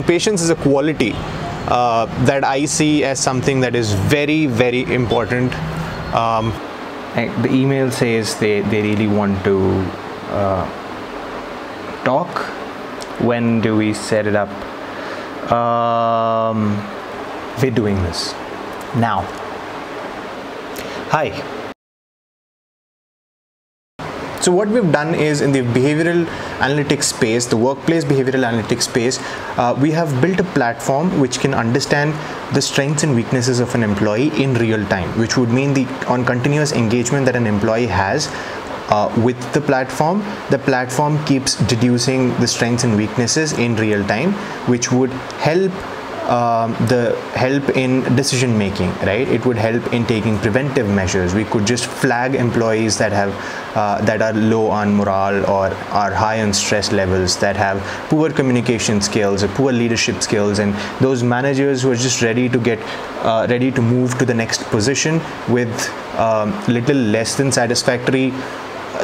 Patience is a quality that I see as something that is very, very important. The email says they really want to talk. When do we set it up? We're doing this now. Hi. So what we've done is, in the behavioral analytics space, the workplace behavioral analytics space, we have built a platform which can understand the strengths and weaknesses of an employee in real time, which would mean the continuous engagement that an employee has with the platform keeps deducing the strengths and weaknesses in real time, which would help in decision making, right? It would help in taking preventive measures. We could just flag employees that have that are low on morale or are high on stress levels, that have poor communication skills or poor leadership skills, and those managers who are just ready to move to the next position with little less than satisfactory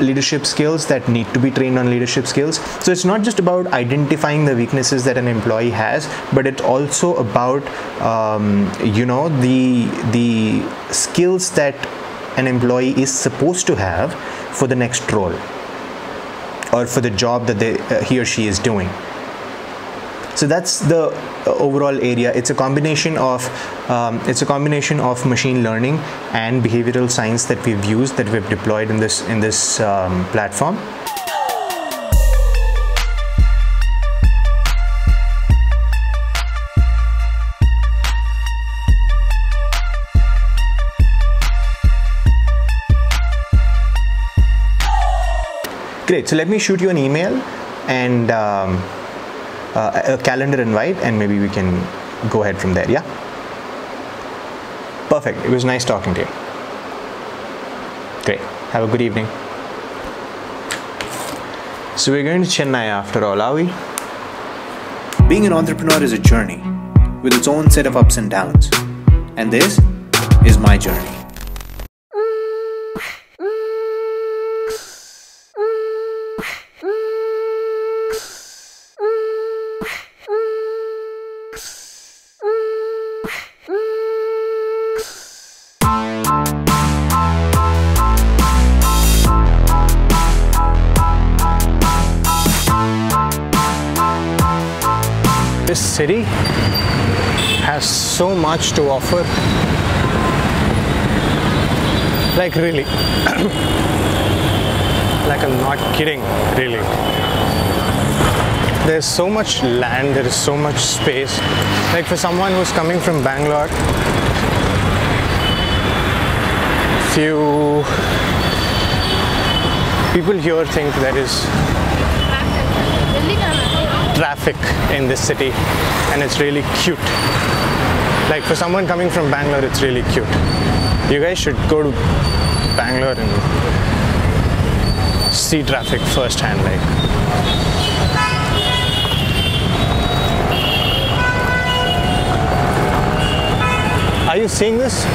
leadership skills that need to be trained on leadership skills. So it's not just about identifying the weaknesses that an employee has, but it's also about the skills that an employee is supposed to have for the next role or for the job that he or she is doing. So that's the overall area. It's a combination of machine learning and behavioral science that we've used, that we've deployed in this platform. Great. So let me shoot you an email and a calendar invite, and maybe we can go ahead from there. Yeah, perfect. It was nice talking to you. Great. Have a good evening. So we're going to Chennai after all, are we? Being an entrepreneur is a journey with its own set of ups and downs, and this is my journey. This city has so much to offer. Like really. Like I'm not kidding, really. There's so much land, there is so much space. Like for someone who's coming from Bangalore, few people here think there is traffic in this city, and it's really cute. Like for someone coming from Bangalore, it's really cute. You guys should go to Bangalore and see traffic firsthand. Like, are you seeing this?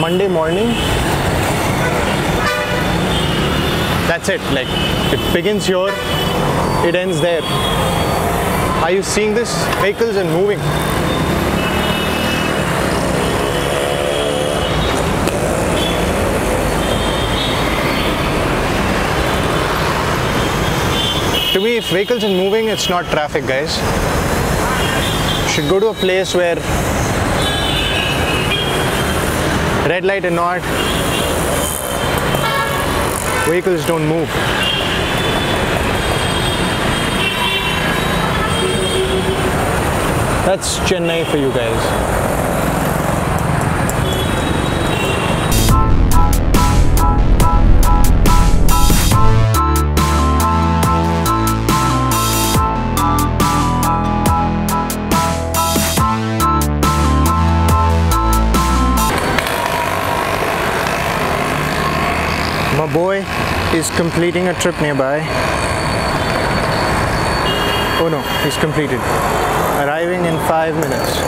Monday morning. That's it. Like, it begins here, it ends there. Are you seeing this? Vehicles are moving. To me, if vehicles are moving, it's not traffic, guys. You should go to a place where red light or not, vehicles don't move. That's Chennai for you guys. My boy is completing a trip nearby. Oh no, he's completed. Arriving in 5 minutes.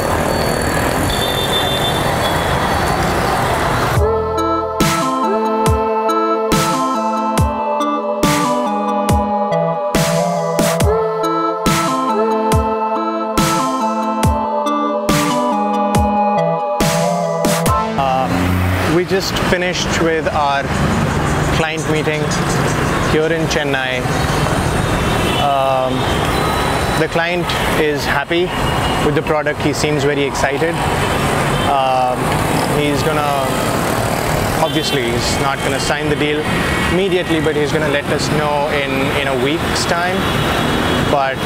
we just finished with our client meeting here in Chennai. The client is happy with the product. He seems very excited. He's gonna, obviously he's not gonna sign the deal immediately, but he's gonna let us know in a week's time. But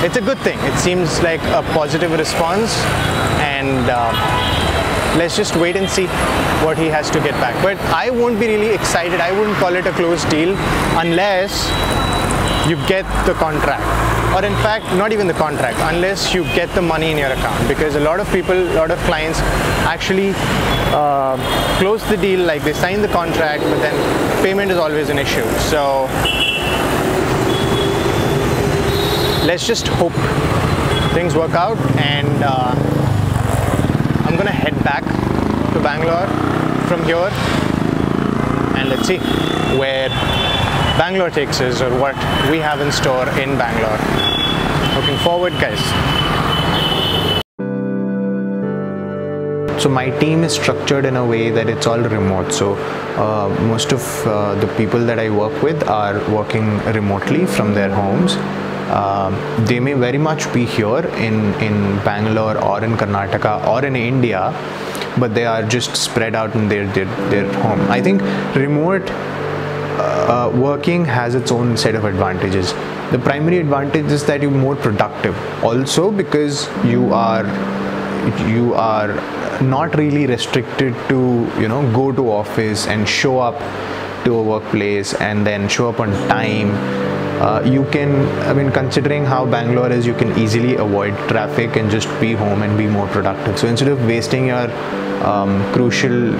it's a good thing. It seems like a positive response, and let's just wait and see what he has to get back. But I won't be really excited. I wouldn't call it a closed deal unless you get the contract, or in fact not even the contract, unless you get the money in your account, because a lot of people, a lot of clients actually close the deal, like they sign the contract, but then payment is always an issue. So let's just hope things work out, and I'm gonna head back to Bangalore from here, and let's see where Bangalore takes us, or what we have in store in Bangalore. Looking forward, guys. So my team is structured in a way that it's all remote. So most of the people that I work with are working remotely from their homes. They may very much be here in Bangalore or in Karnataka or in India, but they are just spread out in their home. I think remote working has its own set of advantages. The primary advantage is that you're more productive, also because you are not really restricted to, you know, go to office and show up to a workplace and then show up on time. You can, I mean, considering how Bangalore is, you can easily avoid traffic and just be home and be more productive. So instead of wasting your crucial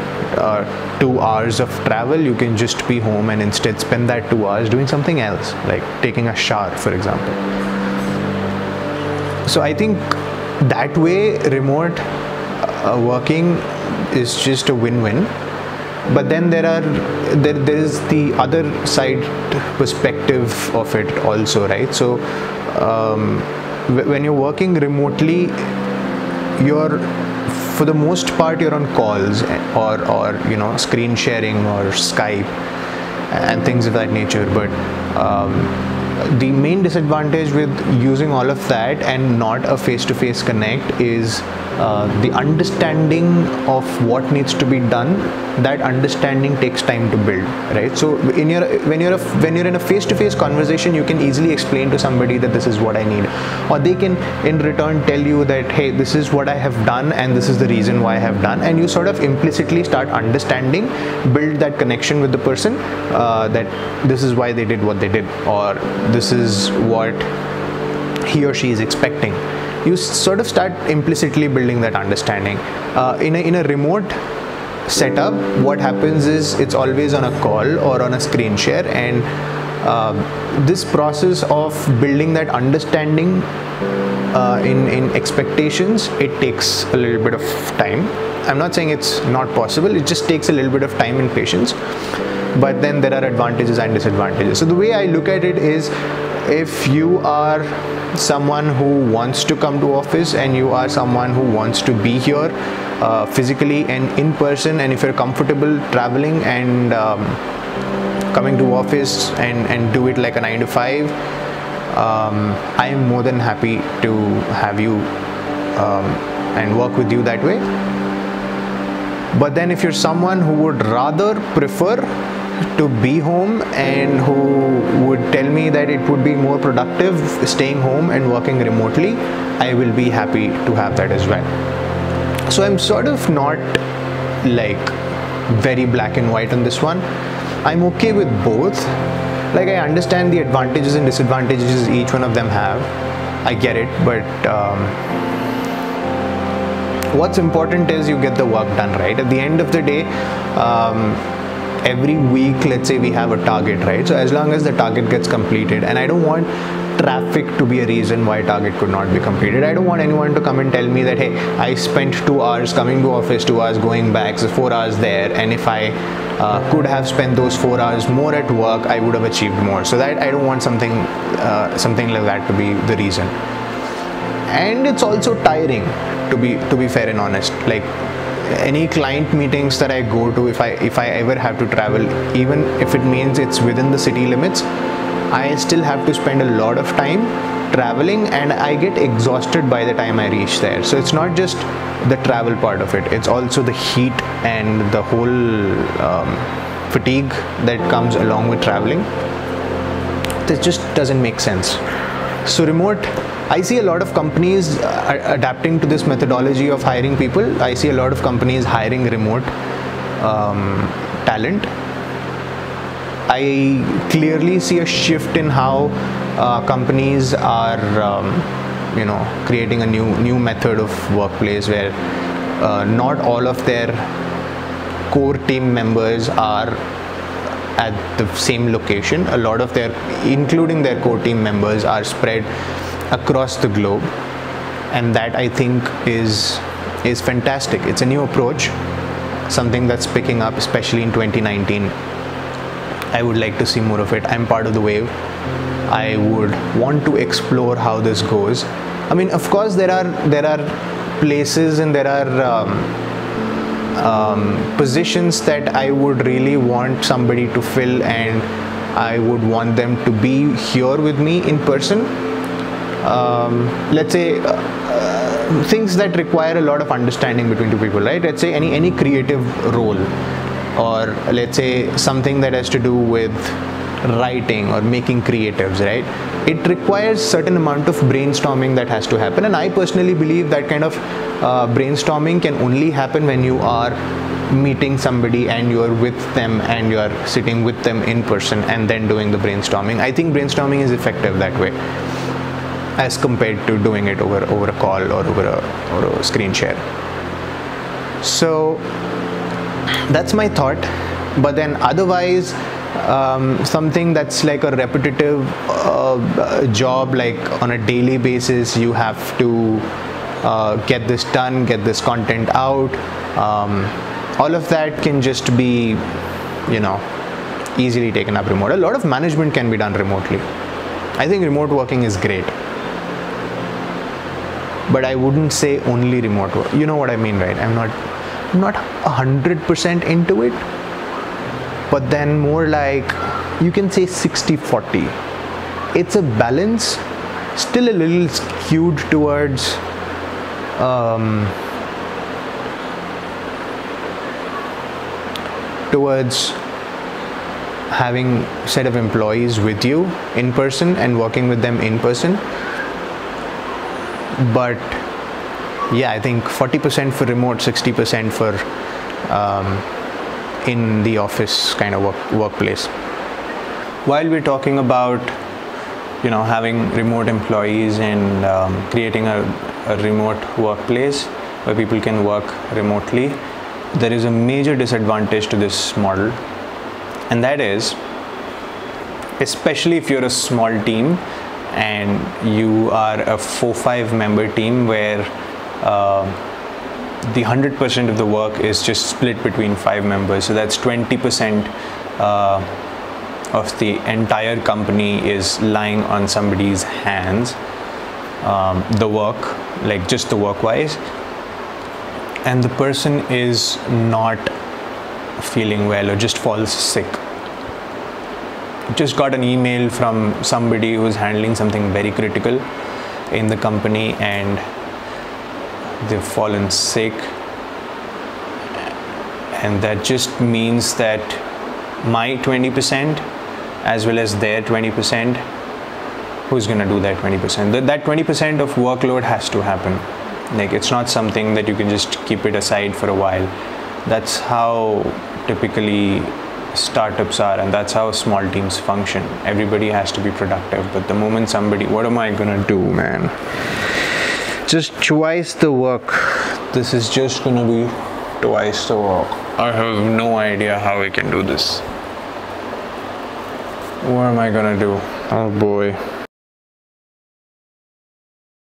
2 hours of travel, you can just be home and instead spend that 2 hours doing something else, like taking a shower, for example. So I think that way remote working is just a win-win. But then there is the other side perspective of it also, right? So when you're working remotely, for the most part you're on calls or you know, screen sharing or Skype and things of that nature. But the main disadvantage with using all of that and not a face-to-face connect is the understanding of what needs to be done. That understanding takes time to build, right? So when you're in a face-to-face conversation, you can easily explain to somebody that this is what I need, or they can in return tell you that, hey, this is what I have done and this is the reason why I have done, and you sort of implicitly start understanding, build that connection with the person, that this is why they did what they did, or this is what he or she is expecting. You sort of start implicitly building that understanding. In a remote setup, what happens is it's always on a call or on a screen share, and this process of building that understanding in expectations, it takes a little bit of time. I'm not saying it's not possible, it just takes a little bit of time and patience, but then there are advantages and disadvantages. So the way I look at it is, if you are someone who wants to come to office and you are someone who wants to be here physically and in person, and if you're comfortable traveling and coming to office and do it like a 9 to 5, I am more than happy to have you and work with you that way. But then if you're someone who would rather prefer to be home and who would tell me that it would be more productive staying home and working remotely, I will be happy to have that as well. So I'm sort of not like very black and white on this one. I'm okay with both. Like, I understand the advantages and disadvantages each one of them have. I get it, but what's important is you get the work done, right? At the end of the day, every week, let's say we have a target, right? So as long as the target gets completed, and I don't want traffic to be a reason why target could not be completed. I don't want anyone to come and tell me that, hey, I spent 2 hours coming to office, 2 hours going back, so 4 hours there, and if I could have spent those 4 hours more at work, I would have achieved more. So that I don't want something like that to be the reason. And it's also tiring, to be fair and honest. Like, any client meetings that I go to, if I ever have to travel, even if it means it's within the city limits, I still have to spend a lot of time traveling, and I get exhausted by the time I reach there. So it's not just the travel part of it, it's also the heat and the whole fatigue that comes along with traveling. This just doesn't make sense. So remote, I see a lot of companies adapting to this methodology of hiring people. I see a lot of companies hiring remote talent. I clearly see a shift in how companies are creating a new method of workplace, where not all of their core team members are at the same location. A lot of their, including their core team members, are spread across the globe, and that I think is fantastic. It's a new approach, something that's picking up, especially in 2019. I would like to see more of it. I'm part of the wave. I would want to explore how this goes. I mean, of course, there are places and there are positions that I would really want somebody to fill, and I would want them to be here with me in person. Let's say things that require a lot of understanding between two people, right? Let's say any creative role, or let's say something that has to do with writing or making creatives, right? It requires certain amount of brainstorming that has to happen, and I personally believe that kind of brainstorming can only happen when you are meeting somebody and you're with them and you're sitting with them in person and then doing the brainstorming. I think brainstorming is effective that way as compared to doing it over a call or over a screen share. So that's my thought. But then otherwise, something that's like a repetitive job, like on a daily basis, you have to get this done, get this content out, all of that can just be, easily taken up remote. A lot of management can be done remotely. I think remote working is great, but I wouldn't say only remote work. You know what I mean, right? I'm not 100% into it, but then more like, you can say 60-40. It's a balance, still a little skewed towards having a set of employees with you in person and working with them in person. But yeah, I think 40% for remote, 60% for in the office kind of workplace. While we're talking about having remote employees and creating a remote workplace where people can work remotely, there is a major disadvantage to this model, and that is, especially if you're a small team and you are a 4-5 member team where the 100% of the work is just split between 5 members. So that's 20% of the entire company is lying on somebody's hands, the work, like just the work wise, and the person is not feeling well or just falls sick. Just got an email from somebody who's handling something very critical in the company and they've fallen sick, and that just means that my 20% as well as their 20%, who's going to do that 20%? That 20% of workload has to happen. Like, it's not something that you can just keep it aside for a while. That's how typically startups are, and that's how small teams function. Everybody has to be productive, but the moment somebody, what am I gonna do, man? Just twice the work. This is just gonna be twice the work. I have no idea how I can do this. What am I gonna do? Oh boy.